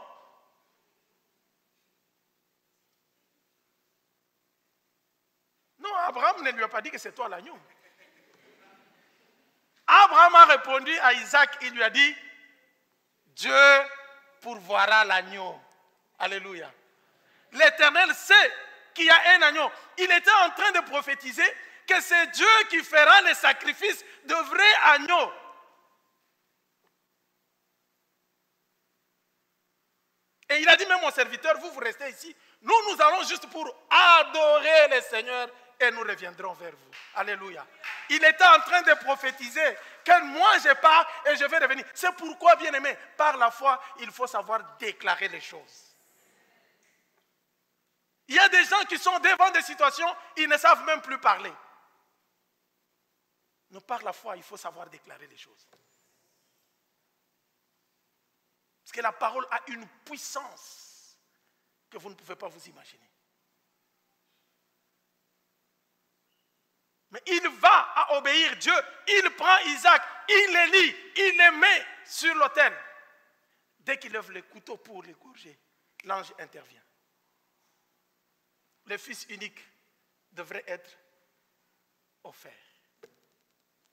Non, Abraham ne lui a pas dit que c'est toi l'agneau. Abraham a répondu à Isaac, il lui a dit, Dieu pourvoira l'agneau. Alléluia. L'Éternel sait qu'il y a un agneau. Il était en train de prophétiser que c'est Dieu qui fera le sacrifice de vrais agneaux. Et il a dit même aux serviteurs, vous restez ici. Nous allons juste pour adorer le Seigneur et nous reviendrons vers vous. Alléluia. Il était en train de prophétiser que moi je pars et je vais revenir. C'est pourquoi, bien aimé, par la foi, il faut savoir déclarer les choses. Il y a des gens qui sont devant des situations, ils ne savent même plus parler. Mais par la foi, il faut savoir déclarer les choses. Parce que la parole a une puissance que vous ne pouvez pas vous imaginer. Mais il va à obéir Dieu. Il prend Isaac, il le lit, il le met sur l'autel. Dès qu'il lève le couteau pour l'égorger, l'ange intervient. Le fils unique devrait être offert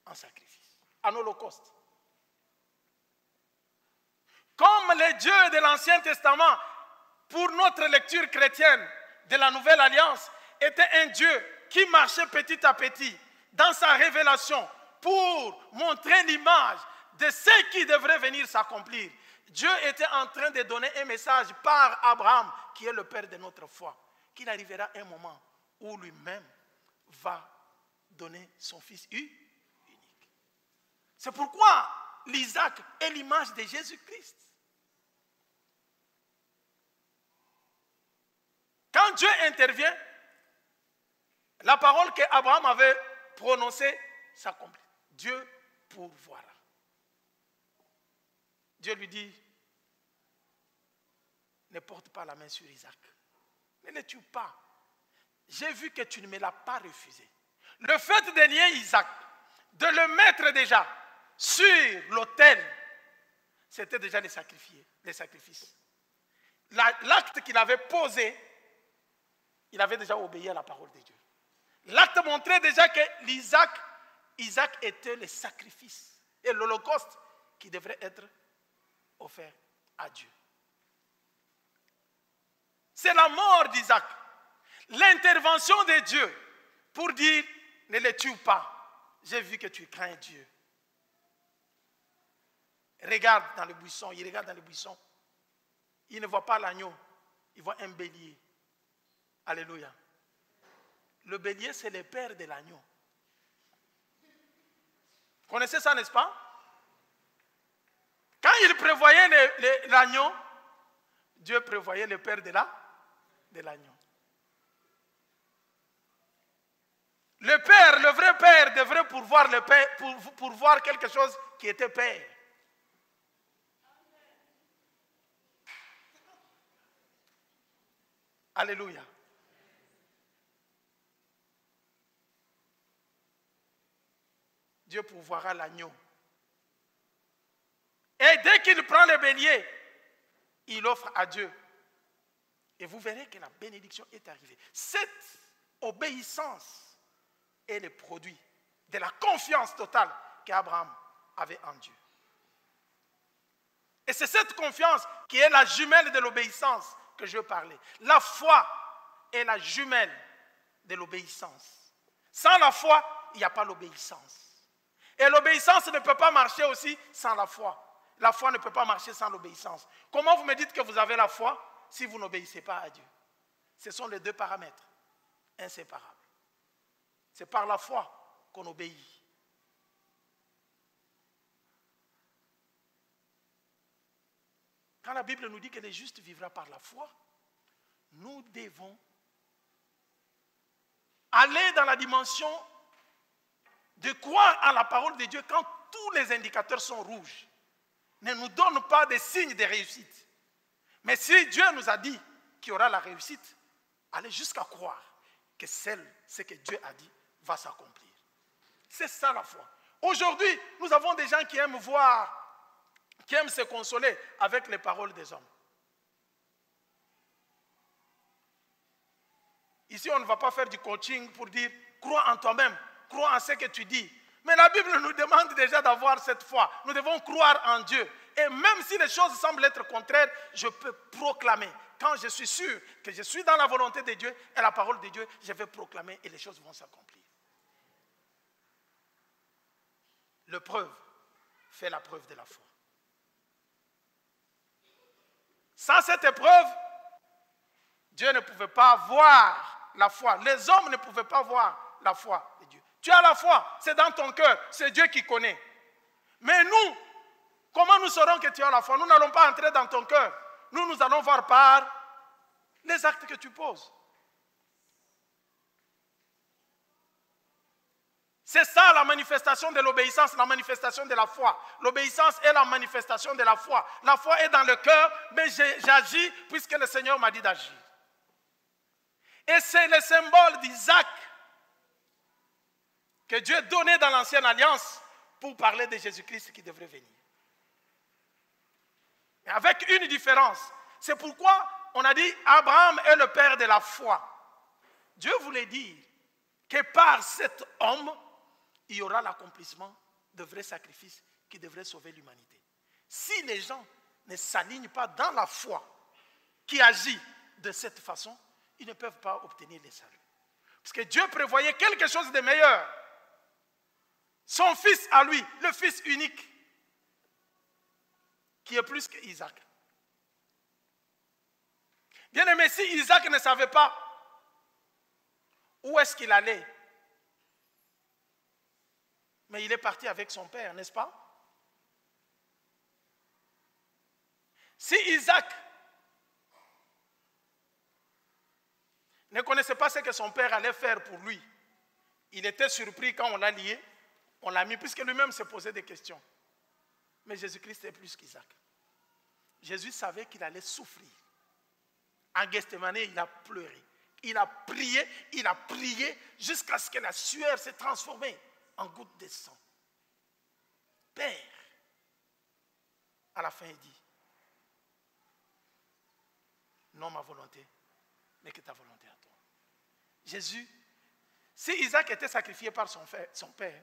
en sacrifice, en holocauste. Comme les dieux de l'Ancien Testament, pour notre lecture chrétienne, de la nouvelle alliance était un Dieu qui marchait petit à petit dans sa révélation pour montrer l'image de ce qui devrait venir s'accomplir. Dieu était en train de donner un message par Abraham, qui est le père de notre foi, qu'il arrivera un moment où lui-même va donner son fils unique. C'est pourquoi l'Isaac est l'image de Jésus-Christ. Quand Dieu intervient, la parole qu'Abraham avait prononcée s'accomplit. Dieu pourvoira. Dieu lui dit, ne porte pas la main sur Isaac. Ne le tue pas. J'ai vu que tu ne me l'as pas refusé. Le fait de lier Isaac, de le mettre déjà sur l'autel, c'était déjà les sacrifices. L'acte qu'il avait posé, il avait déjà obéi à la parole de Dieu. L'acte montrait déjà que Isaac était le sacrifice et l'holocauste qui devrait être offert à Dieu. C'est la mort d'Isaac, l'intervention de Dieu pour dire ne le tue pas, j'ai vu que tu crains Dieu. Regarde dans le buisson, il regarde dans le buisson, il ne voit pas l'agneau, il voit un bélier. Alléluia. Le bélier, c'est le père de l'agneau. Vous connaissez ça, n'est-ce pas? Quand il prévoyait l'agneau, Dieu prévoyait le père de l'agneau. Le père, le vrai père, devrait pourvoir quelque chose qui était père. Alléluia. Dieu pourvoira l'agneau. Et dès qu'il prend le bélier, il offre à Dieu. Et vous verrez que la bénédiction est arrivée. Cette obéissance est le produit de la confiance totale qu'Abraham avait en Dieu. Et c'est cette confiance qui est la jumelle de l'obéissance que je parlais. La foi est la jumelle de l'obéissance. Sans la foi, il n'y a pas l'obéissance. Et l'obéissance ne peut pas marcher aussi sans la foi. La foi ne peut pas marcher sans l'obéissance. Comment vous me dites que vous avez la foi si vous n'obéissez pas à Dieu? Ce sont les deux paramètres inséparables. C'est par la foi qu'on obéit. Quand la Bible nous dit que le juste vivra par la foi, nous devons aller dans la dimension de croire à la parole de Dieu quand tous les indicateurs sont rouges. Ne nous donne pas des signes de réussite. Mais si Dieu nous a dit qu'il y aura la réussite, allez jusqu'à croire que ce que Dieu a dit va s'accomplir. C'est ça la foi. Aujourd'hui, nous avons des gens qui aiment voir, qui aiment se consoler avec les paroles des hommes. Ici, on ne va pas faire du coaching pour dire « crois en toi-même ». Crois en ce que tu dis. Mais la Bible nous demande déjà d'avoir cette foi. Nous devons croire en Dieu. Et même si les choses semblent être contraires, je peux proclamer. Quand je suis sûr que je suis dans la volonté de Dieu et la parole de Dieu, je vais proclamer et les choses vont s'accomplir. L'épreuve fait la preuve de la foi. Sans cette épreuve, Dieu ne pouvait pas voir la foi. Les hommes ne pouvaient pas voir la foi de Dieu. Tu as la foi, c'est dans ton cœur, c'est Dieu qui connaît. Mais nous, comment nous saurons que tu as la foi? Nous n'allons pas entrer dans ton cœur. Nous allons voir par les actes que tu poses. C'est ça la manifestation de l'obéissance, la manifestation de la foi. L'obéissance est la manifestation de la foi. La foi est dans le cœur, mais j'agis puisque le Seigneur m'a dit d'agir. Et c'est le symbole d'Isaac que Dieu donnait dans l'ancienne alliance pour parler de Jésus-Christ qui devrait venir. Et avec une différence. C'est pourquoi on a dit Abraham est le père de la foi. Dieu voulait dire que par cet homme, il y aura l'accomplissement de vrais sacrifices qui devraient sauver l'humanité. Si les gens ne s'alignent pas dans la foi qui agit de cette façon, ils ne peuvent pas obtenir le salut. Parce que Dieu prévoyait quelque chose de meilleur. Son fils à lui, le fils unique, qui est plus qu'Isaac. Bien aimé, si Isaac ne savait pas où est-ce qu'il allait, mais il est parti avec son père, n'est-ce pas? Si Isaac ne connaissait pas ce que son père allait faire pour lui, il était surpris quand on l'a lié, on l'a mis, puisque lui-même se posait des questions. Mais Jésus-Christ est plus qu'Isaac. Jésus savait qu'il allait souffrir. En Gethsémane, il a pleuré. Il a prié jusqu'à ce que la sueur s'est transformée en gouttes de sang. Père, à la fin il dit, non ma volonté, mais que ta volonté à toi. Jésus, si Isaac était sacrifié par son père,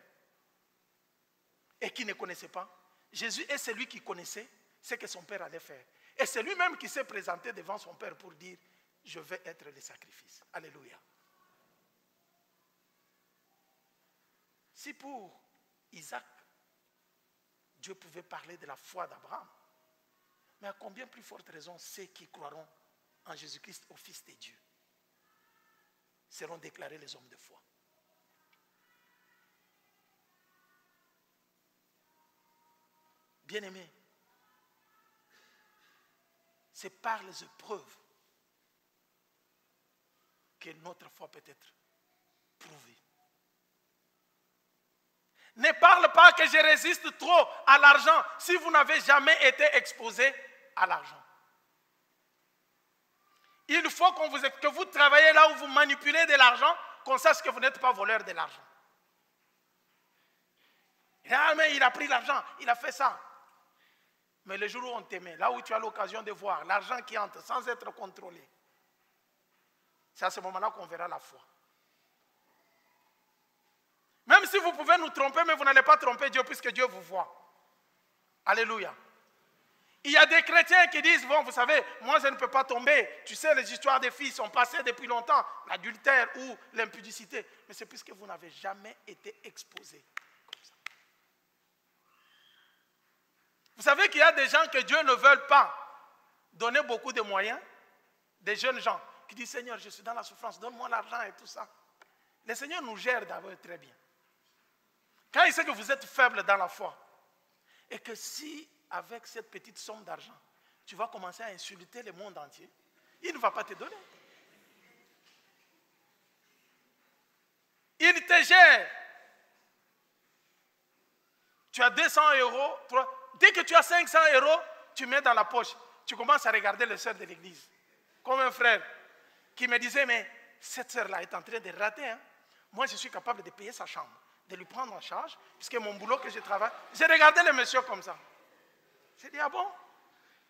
et qui ne connaissait pas, Jésus est celui qui connaissait ce que son père allait faire. Et c'est lui-même qui s'est présenté devant son père pour dire, je vais être le sacrifice. Alléluia. Si pour Isaac, Dieu pouvait parler de la foi d'Abraham, mais à combien plus forte raison ceux qui croiront en Jésus-Christ au Fils de Dieu seront déclarés les hommes de foi. Bien-aimés, c'est par les épreuves que notre foi peut être prouvée. Ne parle pas que je résiste trop à l'argent si vous n'avez jamais été exposé à l'argent. Il faut que vous travaillez là où vous manipulez de l'argent, qu'on sache que vous n'êtes pas voleur de l'argent. Ah, mais il a pris l'argent, il a fait ça. Mais le jour où on t'aimait, là où tu as l'occasion de voir l'argent qui entre sans être contrôlé, c'est à ce moment-là qu'on verra la foi. Même si vous pouvez nous tromper, mais vous n'allez pas tromper Dieu puisque Dieu vous voit. Alléluia. Il y a des chrétiens qui disent, bon, vous savez, moi je ne peux pas tomber. Tu sais, les histoires des filles sont passées depuis longtemps, l'adultère ou l'impudicité. Mais c'est puisque vous n'avez jamais été exposé comme ça. Vous savez qu'il y a des gens que Dieu ne veut pas donner beaucoup de moyens, des jeunes gens qui disent, Seigneur, je suis dans la souffrance, donne-moi l'argent et tout ça. Le Seigneur nous gère d'abord très bien. Quand il sait que vous êtes faible dans la foi, et que si, avec cette petite somme d'argent, tu vas commencer à insulter le monde entier, il ne va pas te donner. Il te gère. Tu as 200 €, dès que tu as 500 €, tu mets dans la poche. Tu commences à regarder les sœurs de l'église. Comme un frère qui me disait, mais cette sœur-là est en train de rater. Hein? Moi, je suis capable de payer sa chambre, de lui prendre en charge, puisque mon boulot que je travaille, j'ai regardé le monsieur comme ça. J'ai dit, ah bon?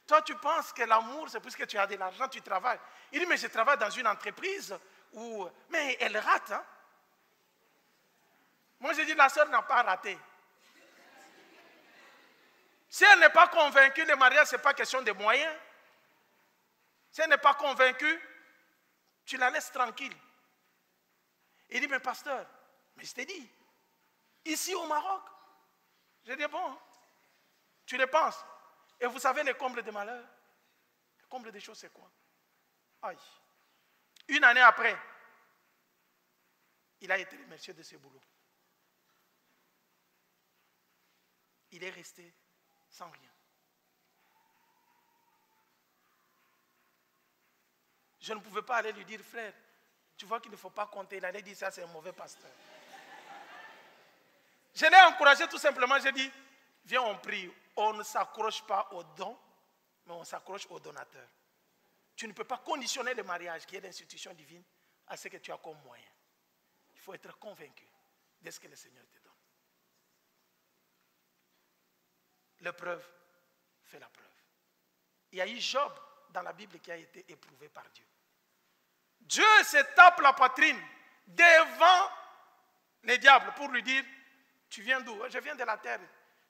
Toi, tu penses que l'amour, c'est puisque tu as de l'argent, tu travailles. Il dit, mais je travaille dans une entreprise où... Mais elle rate. Hein? Moi, j'ai dit, la sœur n'a pas raté. Si elle n'est pas convaincue, le mariage, ce n'est pas question de moyens. Si elle n'est pas convaincue, tu la laisses tranquille. Il dit, mais pasteur, mais je t'ai dit, ici au Maroc, j'ai dit, bon, tu le penses. Et vous savez les combles de malheur? Le comble des choses, c'est quoi? Aïe. Une année après, il a été le monsieur de ce boulot. Il est resté sans rien. Je ne pouvais pas aller lui dire, frère, tu vois qu'il ne faut pas compter. Il allait dire, ça c'est un mauvais pasteur. Je l'ai encouragé tout simplement, j'ai dit, viens on prie. On ne s'accroche pas aux dons, mais on s'accroche au donateur. Tu ne peux pas conditionner le mariage, qui est l'institution divine, à ce que tu as comme moyen. Il faut être convaincu de ce que le Seigneur te donne. L'épreuve fait la preuve. Il y a eu Job dans la Bible qui a été éprouvé par Dieu. Dieu se tape la poitrine devant les diables pour lui dire, tu viens d'où? Je viens de la terre.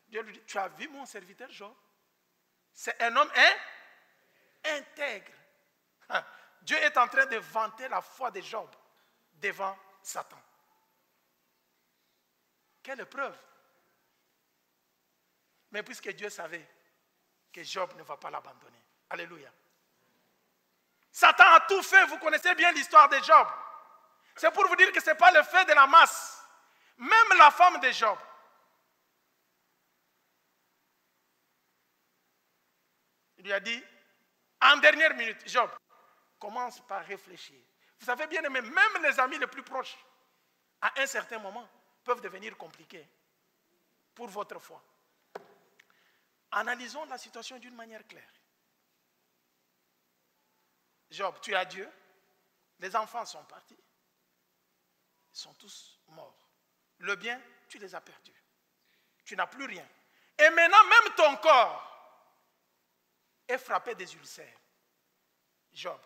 Dieu lui dit, tu as vu mon serviteur Job? C'est un homme intègre. Dieu est en train de vanter la foi de Job devant Satan. Quelle épreuve! Mais puisque Dieu savait que Job ne va pas l'abandonner. Alléluia. Satan a tout fait, vous connaissez bien l'histoire de Job. C'est pour vous dire que ce n'est pas le fait de la masse. Même la femme de Job. Il lui a dit, en dernière minute, Job, commence par réfléchir. Vous savez bien aimé, même les amis les plus proches, à un certain moment, peuvent devenir compliqués pour votre foi. Analysons la situation d'une manière claire. Job, tu as Dieu, les enfants sont partis, ils sont tous morts. Le bien, tu les as perdus. Tu n'as plus rien. Et maintenant, même ton corps est frappé des ulcères. Job,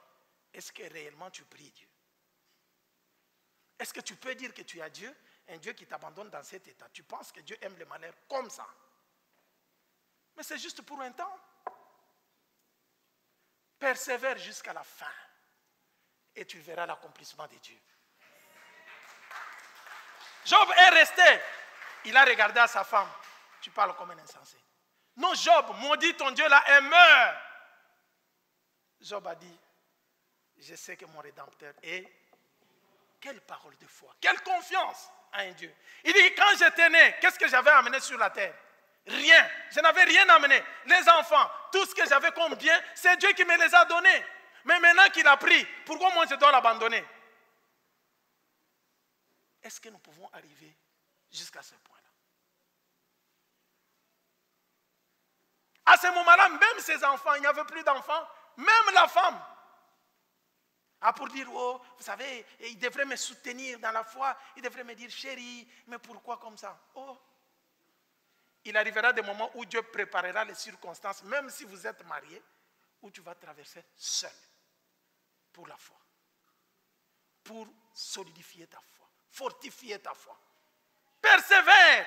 est-ce que réellement tu pries Dieu? Est-ce que tu peux dire que tu as Dieu, un Dieu qui t'abandonne dans cet état? Tu penses que Dieu aime le malheur comme ça? Mais c'est juste pour un temps. Persévère jusqu'à la fin et tu verras l'accomplissement de Dieu. Job est resté. Il a regardé à sa femme. Tu parles comme un insensé. Non, Job, maudit ton Dieu là et meurt. Job a dit, je sais que mon Rédempteur est... Quelle parole de foi, quelle confiance à un Dieu. Il dit, quand j'étais né, qu'est-ce que j'avais amené sur la terre? Rien. Je n'avais rien amené. Les enfants, tout ce que j'avais comme bien, c'est Dieu qui me les a donnés. Mais maintenant qu'il a pris, pourquoi moi je dois l'abandonner? Est-ce que nous pouvons arriver jusqu'à ce point-là? À ce moment-là, même ses enfants, il n'y avait plus d'enfants, même la femme. Ah, pour dire, oh, vous savez, il devrait me soutenir dans la foi, il devrait me dire, chérie, mais pourquoi comme ça? Oh, il arrivera des moments où Dieu préparera les circonstances, même si vous êtes marié, où tu vas traverser seul pour la foi, pour solidifier ta foi, fortifier ta foi. Persévère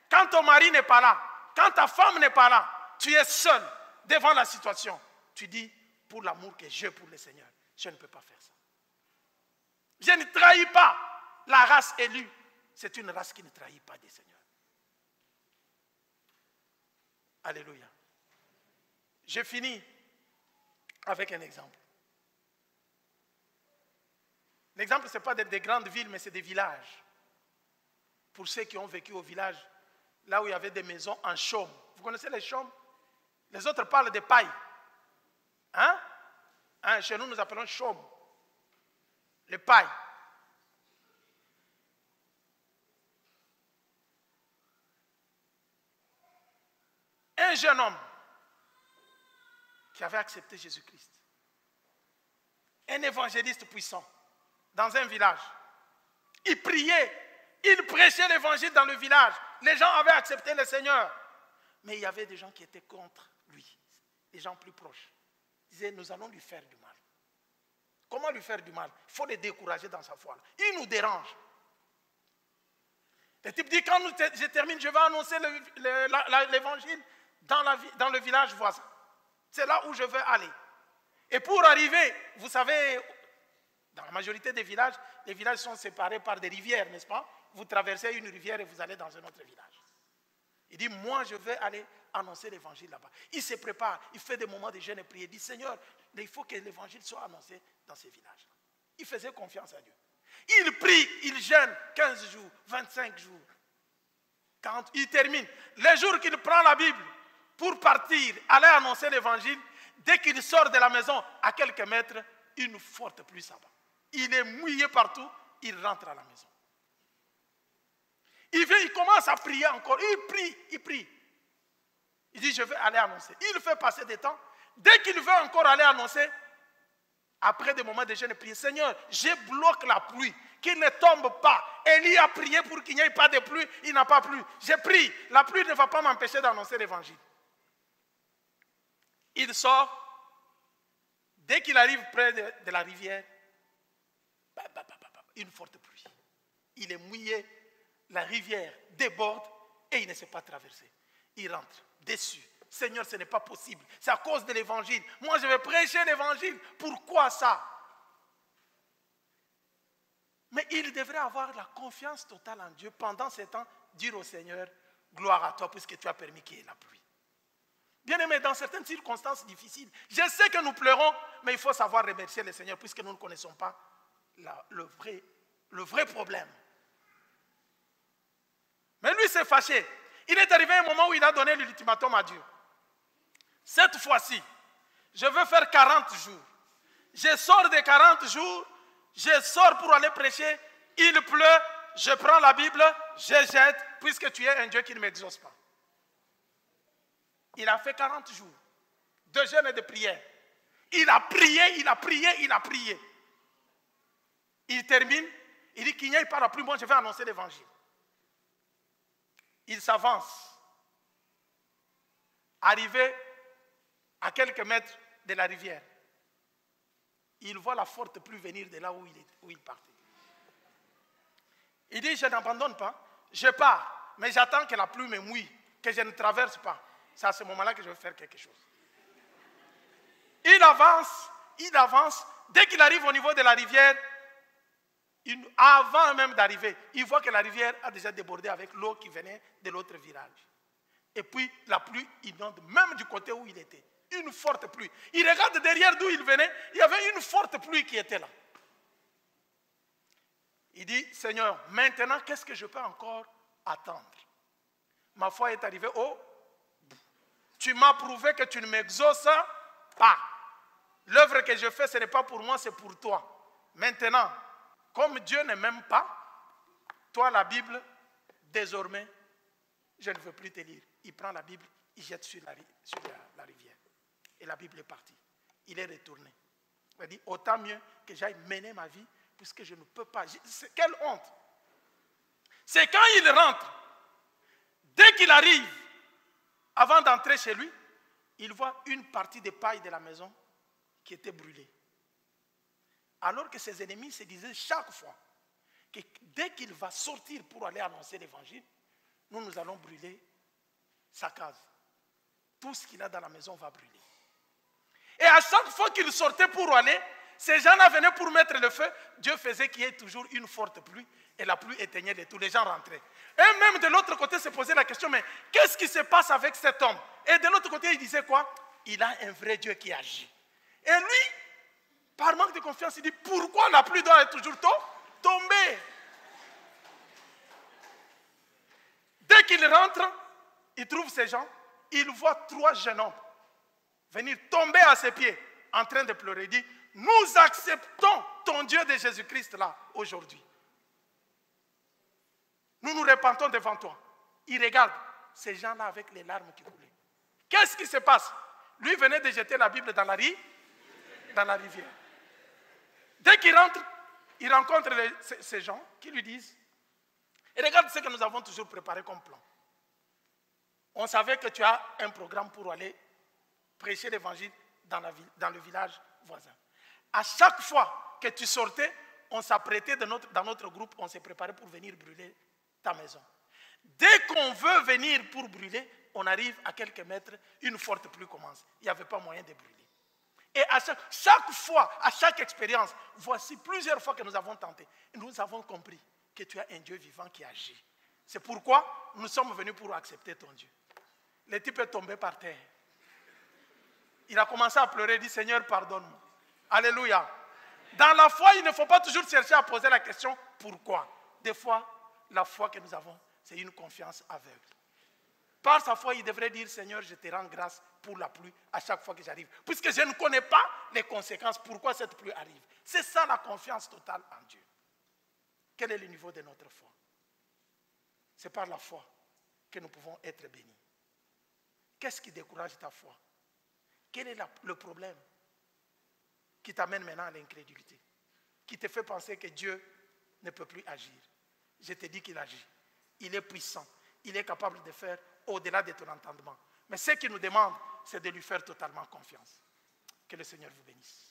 quand ton mari n'est pas là, quand ta femme n'est pas là, tu es seul devant la situation. Tu dis, pour l'amour que j'ai pour le Seigneur, je ne peux pas faire ça. Je ne trahis pas la race élue. C'est une race qui ne trahit pas des seigneurs. Alléluia. Je finis avec un exemple. L'exemple, ce n'est pas des grandes villes, mais c'est des villages. Pour ceux qui ont vécu au village, là où il y avait des maisons en chaume. Vous connaissez les chaumes? Les autres parlent de paille. Hein? Chez nous, nous appelons chaume. Les pailles. Un jeune homme qui avait accepté Jésus-Christ. Un évangéliste puissant dans un village. Il priait, il prêchait l'évangile dans le village. Les gens avaient accepté le Seigneur. Mais il y avait des gens qui étaient contre lui. Des gens plus proches. Ils disaient, nous allons lui faire du mal. Comment lui faire du mal? Il faut le décourager dans sa foi. Il nous dérange. Le type dit, quand je termine, je vais annoncer l'évangile dans le village voisin. C'est là où je veux aller. Et pour arriver, vous savez, dans la majorité des villages, les villages sont séparés par des rivières, n'est-ce pas? Vous traversez une rivière et vous allez dans un autre village. Il dit, moi je vais aller annoncer l'évangile là-bas. Il se prépare, il fait des moments de jeûne et prière. Il dit, Seigneur, il faut que l'évangile soit annoncé dans ces villages-là. Il faisait confiance à Dieu. Il prie, il jeûne 15 jours, 25 jours. 40, il termine. Les jours qu'il prend la Bible pour partir, aller annoncer l'évangile, dès qu'il sort de la maison, à quelques mètres, une forte pluie s'abat. Il est mouillé partout, il rentre à la maison. Il vient, il commence à prier encore. Il prie. Il dit, je vais aller annoncer. Il fait passer des temps. Dès qu'il veut encore aller annoncer, après des moments de jeûne et prière, Seigneur, je bloque la pluie, qu'il ne tombe pas. Élie a prié pour qu'il n'y ait pas de pluie, il n'a pas plu. J'ai prié, la pluie ne va pas m'empêcher d'annoncer l'évangile. Il sort. Dès qu'il arrive près de la rivière, une forte pluie. Il est mouillé, la rivière déborde et il ne sait pas traverser. Il rentre, déçu. Seigneur, ce n'est pas possible. C'est à cause de l'évangile. Moi, je vais prêcher l'évangile. Pourquoi ça? Mais il devrait avoir la confiance totale en Dieu pendant ces temps, dire au Seigneur, gloire à toi puisque tu as permis qu'il y ait la pluie. Bien aimé, dans certaines circonstances difficiles, je sais que nous pleurons, mais il faut savoir remercier le Seigneur puisque nous ne connaissons pas le vrai problème. Mais lui s'est fâché. Il est arrivé un moment où il a donné l'ultimatum à Dieu. Cette fois-ci, je veux faire 40 jours. Je sors des 40 jours, je sors pour aller prêcher, il pleut, je prends la Bible, je jette, puisque tu es un Dieu qui ne m'exauce pas. Il a fait 40 jours de jeûne et de prière. Il a prié, il a prié, il a prié. Il termine, il dit qu'il n'y ait pas la pluie, moi je vais annoncer l'évangile. Il s'avance. Arrivé à quelques mètres de la rivière, il voit la forte pluie venir de là où il partait. Il dit, je n'abandonne pas, je pars, mais j'attends que la pluie me mouille, que je ne traverse pas. C'est à ce moment-là que je vais faire quelque chose. Il avance. Dès qu'il arrive au niveau de la rivière, avant même d'arriver, il voit que la rivière a déjà débordé avec l'eau qui venait de l'autre village. Et puis la pluie inonde, même du côté où il était. Une forte pluie. Il regarde derrière d'où il venait, il y avait une forte pluie qui était là. Il dit, Seigneur, maintenant, qu'est-ce que je peux encore attendre? Ma foi est arrivée au bout. Tu m'as prouvé que tu ne m'exauces pas. L'œuvre que je fais, ce n'est pas pour moi, c'est pour toi. Maintenant, comme Dieu ne m'aime pas, toi, la Bible, désormais, je ne veux plus te lire. Il prend la Bible, il jette sur la rivière. Et la Bible est partie. Il est retourné. Il dit, autant mieux que j'aille mener ma vie, puisque je ne peux pas. Quelle honte! C'est quand il rentre, dès qu'il arrive, avant d'entrer chez lui, il voit une partie des pailles de la maison qui était brûlée. Alors que ses ennemis se disaient chaque fois que dès qu'il va sortir pour aller annoncer l'évangile, nous allons brûler sa case. Tout ce qu'il a dans la maison va brûler. Et à chaque fois qu'il sortait pour aller, ces gens-là venaient pour mettre le feu. Dieu faisait qu'il y ait toujours une forte pluie et la pluie éteignait de tous les gens rentraient. Et même de l'autre côté se posait la question, mais qu'est-ce qui se passe avec cet homme? Et de l'autre côté, il disait quoi? Il a un vrai Dieu qui agit. Et lui, par manque de confiance, il dit, pourquoi la pluie doit toujours tomber? Dès qu'il rentre, il trouve ces gens, il voit 3 jeunes hommes venir tomber à ses pieds en train de pleurer. Il dit, nous acceptons ton Dieu de Jésus-Christ là aujourd'hui. Nous nous repentons devant toi. Il regarde ces gens-là avec les larmes qui coulaient. Qu'est-ce qui se passe? Lui venait de jeter la Bible dans la rivière. Dès qu'il rentre, il rencontre ces gens qui lui disent, et regarde ce que nous avons toujours préparé comme plan. On savait que tu as un programme pour aller prêcher l'évangile dans le village voisin. À chaque fois que tu sortais, on s'apprêtait dans notre groupe, on s'est préparé pour venir brûler ta maison. Dès qu'on veut venir pour brûler, on arrive à quelques mètres, une forte pluie commence. Il n'y avait pas moyen de brûler. Et à chaque fois, à chaque expérience, voici plusieurs fois que nous avons tenté. Nous avons compris que tu as un Dieu vivant qui agit. C'est pourquoi nous sommes venus pour accepter ton Dieu. Le type est tombé par terre. Il a commencé à pleurer, il dit, Seigneur, pardonne-moi. Alléluia. Dans la foi, il ne faut pas toujours chercher à poser la question, pourquoi? Des fois, la foi que nous avons, c'est une confiance aveugle. Par sa foi, il devrait dire, Seigneur, je te rends grâce pour la pluie à chaque fois que j'arrive. Puisque je ne connais pas les conséquences, pourquoi cette pluie arrive. C'est ça la confiance totale en Dieu. Quel est le niveau de notre foi? C'est par la foi que nous pouvons être bénis. Qu'est-ce qui décourage ta foi? Quel est le problème qui t'amène maintenant à l'incrédulité? Qui te fait penser que Dieu ne peut plus agir? Je te dis qu'il agit. Il est puissant. Il est capable de faire au-delà de ton entendement. Mais ce qu'il nous demande, c'est de lui faire totalement confiance. Que le Seigneur vous bénisse.